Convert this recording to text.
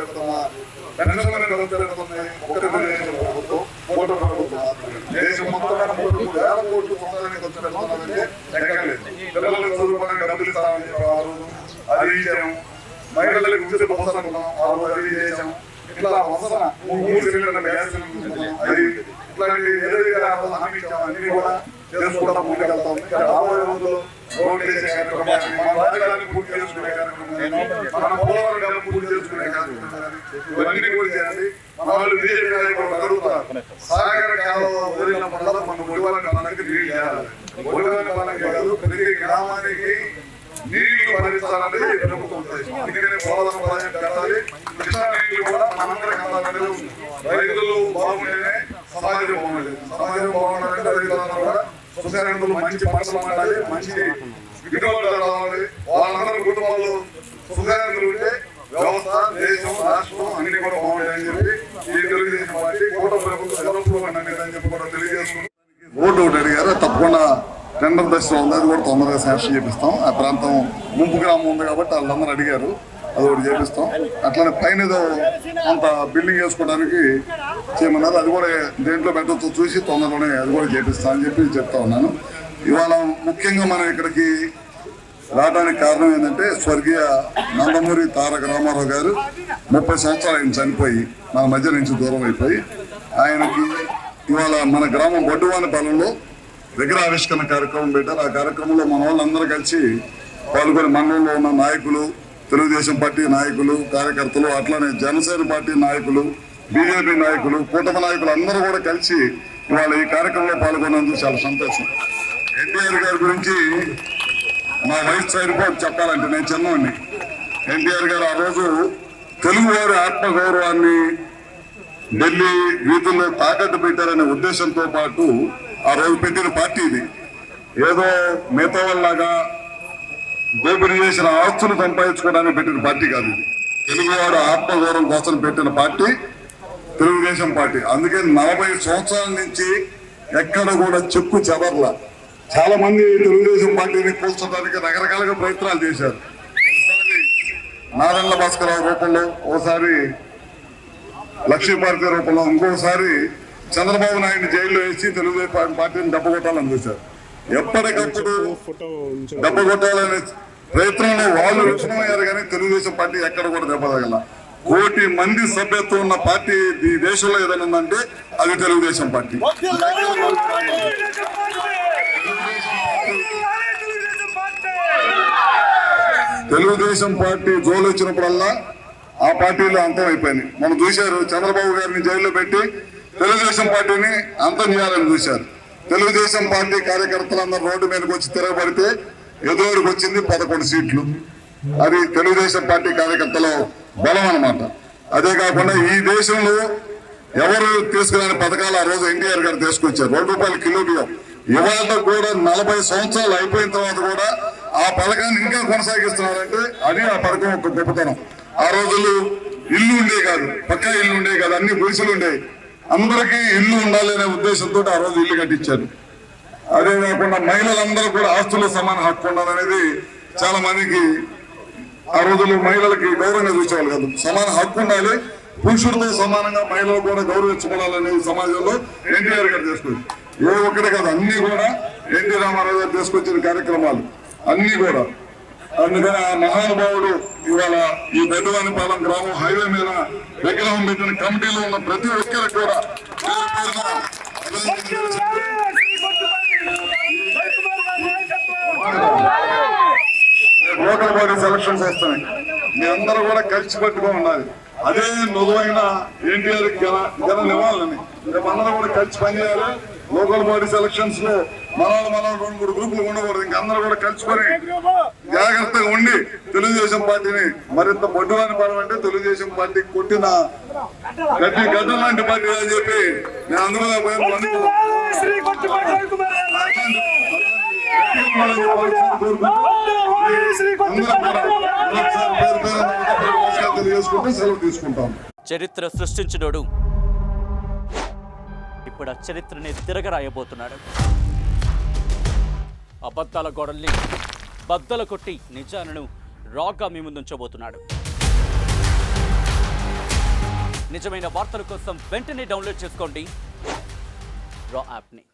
పెడుతున్న పెన్షన్లను ఖర్చు పెడుతున్నాయి ఒకటి ప్రభుత్వం కోట ప్రభుత్వం దేశం మొత్తం 3,000 కోట్లు సొంతానికి ఖర్చు పెడుతున్నారంటే ఎక్కలేదు. పిల్లలకు చదువుకోవడానికి డబ్బులు ఇస్తామని చెప్పేవారు, అది ఇచ్చాం. మహిళలకు ఉచిత బస్సు అనుకున్నాం, అది చేసాం. ఇట్లా అవసరం 3 సిలిండర్ల గ్యాస్ అది ఇట్లాంటి ఏదైనా హామీ ఇచ్చాం అన్ని కూడా చేసుకుంటా ముందుకెళ్తాం. రాబోయే రోజుల్లో రోడ్లు వేసే కార్యక్రమాలు, మన రాజధానిని పూర్తి చేసుకునే కార్యక్రమాలు, మన పోలవరం పూర్తి చేసుకునే కార్యక్రమాలు ఇవన్నీ కూడా చేయాలి. మన వాళ్ళు బీజేపీ నాయకులు అడుగుతారు, సాగర కాలం వదిలినప్పుడల్లా మన ఒడివాళ్ళ కాలానికి నీళ్ళు చేయాలి. ఒడివాళ్ళ కాలానికి కాదు, ప్రతి గ్రామానికి నీళ్లు భరించాలనేది ప్రభుత్వం ఉద్దేశం. అందుకనే పోలవరం ప్రాజెక్ట్ కట్టాలి. కృష్ణా నీళ్లు కూడా మనందరం కావాలనేది ఉంది. రైతులు బాగుంటేనే సమాజం బాగుండేది. సమాజం బాగుండాలంటే రైతులందరూ కూడా సుశాంతులు మంచి పంటలు పండాలి, మంచి గిట్టుబాటు రావాలి. వాళ్ళందరూ కుటుంబాలు సుశాంతులు ఉంటే వ్యవస్థ, దేశం, రాష్ట్రం అన్ని కూడా బాగుంటాయని చెప్పి ఈ తెలుగుదేశం పార్టీ కూటమి ప్రభుత్వం ఎల్లప్పుడూ అని చెప్పి కూడా తెలియజేసుకుంటాం. రోడ్డు ఒకటి అడిగారు, తప్పకుండా టెండర్ దశలో ఉంది, అది కూడా తొందరగా శాంక్షన్ చేపిస్తాం. ఆ ప్రాంతం ముంపు గ్రామం ఉంది కాబట్టి వాళ్ళందరూ అడిగారు, అది ఒకటి చేపిస్తాం. అట్లానే పైన ఏదో కొంత బిల్డింగ్ వేసుకోవడానికి చేయమన్నారు, అది కూడా దేంట్లో పెట్టచ్చు చూసి తొందరలోనే అది కూడా చేపిస్తా అని చెప్పి చెప్తా ఉన్నాను. ఇవాళ ముఖ్యంగా మనం ఇక్కడికి రావడానికి కారణం ఏంటంటే స్వర్గీయ నందమూరి తారక రామారావు గారు 30 సంవత్సరాలు ఆయన చనిపోయి మన మధ్య నుంచి దూరం అయిపోయి, ఆయనకి ఇవాళ మన గ్రామం బొడ్డువానిపాలెంలో విగ్రహావిష్కరణ కార్యక్రమం పెట్టారు. ఆ కార్యక్రమంలో మన వాళ్ళందరూ కలిసి పాల్గొని మండలంలో ఉన్న నాయకులు, తెలుగుదేశం పార్టీ నాయకులు, కార్యకర్తలు, అట్లానే జనసేన పార్టీ నాయకులు, బీజేపీ నాయకులు, కూటమి నాయకులు అందరూ కూడా కలిసి ఇవాళ ఈ కార్యక్రమంలో పాల్గొన్నందుకు చాలా సంతోషం. ఎన్టీఆర్ గారి గురించి మా వయసు సరిపోయి చెప్పాలంటే నేను చిన్నవాడిని. ఎన్టీఆర్ గారు ఆ రోజు తెలుగువారి ఆత్మగౌరవాన్ని ఢిల్లీ వీధుల్లో తాకట్టు పెట్టారనే ఉద్దేశంతో పాటు ఆ రోజు పెట్టిన పార్టీ ఇది. ఏదో మిగతా వాళ్ళలాగా దోపిడీ చేసిన ఆస్తులు సంపాదించుకోవడానికి పెట్టిన పార్టీ కాదు ఇది. తెలుగువాడు ఆత్మగౌరవం కోసం పెట్టిన పార్టీ తెలుగుదేశం పార్టీ. అందుకే 40 సంవత్సరాల నుంచి ఎక్కడ కూడా చెక్కు చెదర్లా. చాలా మంది తెలుగుదేశం పార్టీని కూల్చడానికి రకరకాలుగా ప్రయత్నాలు చేశారు. ఒకసారి నారాయణ భాస్కరరావు రూపంలో, ఒకసారి లక్ష్మీపార్టీ రూపంలో, ఇంకోసారి చంద్రబాబు నాయుడు జైల్లో వేసి తెలుగుదేశం పార్టీని దెబ్బకొట్టాలని చూశారు. ఎప్పటికప్పుడు దెబ్బకొట్టాలనే ప్రయత్నంలో వాళ్ళు విఫలమయ్యారు, కానీ తెలుగుదేశం పార్టీ ఎక్కడ కూడా దెబ్బతగల. 1 కోటి మంది సభ్యత్వం ఉన్న పార్టీ ఈ దేశంలో ఏదైనా ఉందంటే అది తెలుగుదేశం పార్టీ. తెలుగుదేశం పార్టీ జోలు వచ్చినప్పుడల్లా ఆ పార్టీలో అంతం అయిపోయింది. మనం చూశారు, చంద్రబాబు గారిని జైల్లో పెట్టి తెలుగుదేశం పార్టీని అంతం చేయాలని చూశారు. తెలుగుదేశం పార్టీ కార్యకర్తలందరూ రోడ్డు మీదకి వచ్చి తిరగబడితే ఎదురుడికి వచ్చింది 11 సీట్లు. అది తెలుగుదేశం పార్టీ కార్యకర్తల బలం అన్నమాట. అదే కాకుండా ఈ దేశంలో ఎవరు తీసుకురాని పథకాలు ఆ రోజు ఎన్టీఆర్ గారు తీసుకొచ్చారు. ₹2 కిలో బియ్యం ఇవాళ కూడా 40 సంవత్సరాలు అయిపోయిన తర్వాత కూడా ఆ పథకాన్ని ఇంకా కొనసాగిస్తున్నారంటే అది ఆ పథకం ఒక గొప్పతనం. ఆ రోజులు ఇల్లు ఉండే కాదు, పక్కా ఇల్లు ఉండే కాదు, అన్ని గుడిసెలు ఉండేవి. అందరికీ ఇల్లు ఉండాలి అనే ఉద్దేశంతో ఆ రోజు ఇల్లు కట్టించారు. అదే కాకుండా మహిళలందరూ కూడా ఆస్తులు సమాన హక్కు ఉండాలనేది చాలా మందికి ఆ రోజుల్లో మహిళలకి గౌరవంగా చూసేవాళ్ళు కాదు. సమాన హక్కు ఉండాలి, పురుషులతో సమానంగా మహిళలు కూడా గౌరవించుకోవాలనేది సమాజంలో ఎన్టీఆర్ గారు తీసుకొచ్చి, ఏ ఒక్కటే కాదు అన్ని కూడా ఎన్టీ రామారావు గారు తీసుకొచ్చిన కార్యక్రమాలు అన్ని కూడా. అందుకని ఆ మహానుభావుడు ఇవాళ ఈ బెడ్డువానిపాలెం గ్రామం హైవే మీద విగ్రహం పెట్టిన కమిటీలో ఉన్న ప్రతి ఒక్కరికి కూడా లోకల్ బాడీ సెలక్షన్స్ వస్తున్నాయి. మీ అందరూ కూడా కలిసి పట్టుగా ఉండాలి. అదే నువ్వైన ఎన్టీఆర్ జన నివాళులని అందరూ కూడా కలిసి పనిచేయాలి. లోకల్ బాడీ సెలక్షన్స్ లో మనం 2-3 గ్రూపులు ఉండకూడదు. ఇంకా అందరూ కూడా కలుసుకొని జాగ్రత్తగా ఉండి తెలుగుదేశం పార్టీని మరింత బొడ్డువానిపాలెం అంటే తెలుగుదేశం పార్టీ కొట్టిన గడ్డ లాంటి పార్టీ అని చెప్పి నేను అందులో సెలవు తీసుకుంటాం. చరిత్ర సృష్టించినోడు ఇప్పుడు ఆ చరిత్రని తిరగరాయబోతున్నాడు. అబద్ధాల గోడల్ని బద్దలు కొట్టి నిజాలను రాగా మీ ముందుంచబోతున్నాడు. నిజమైన వార్తల కోసం వెంటనే డౌన్లోడ్ చేసుకోండి రా యాప్ని.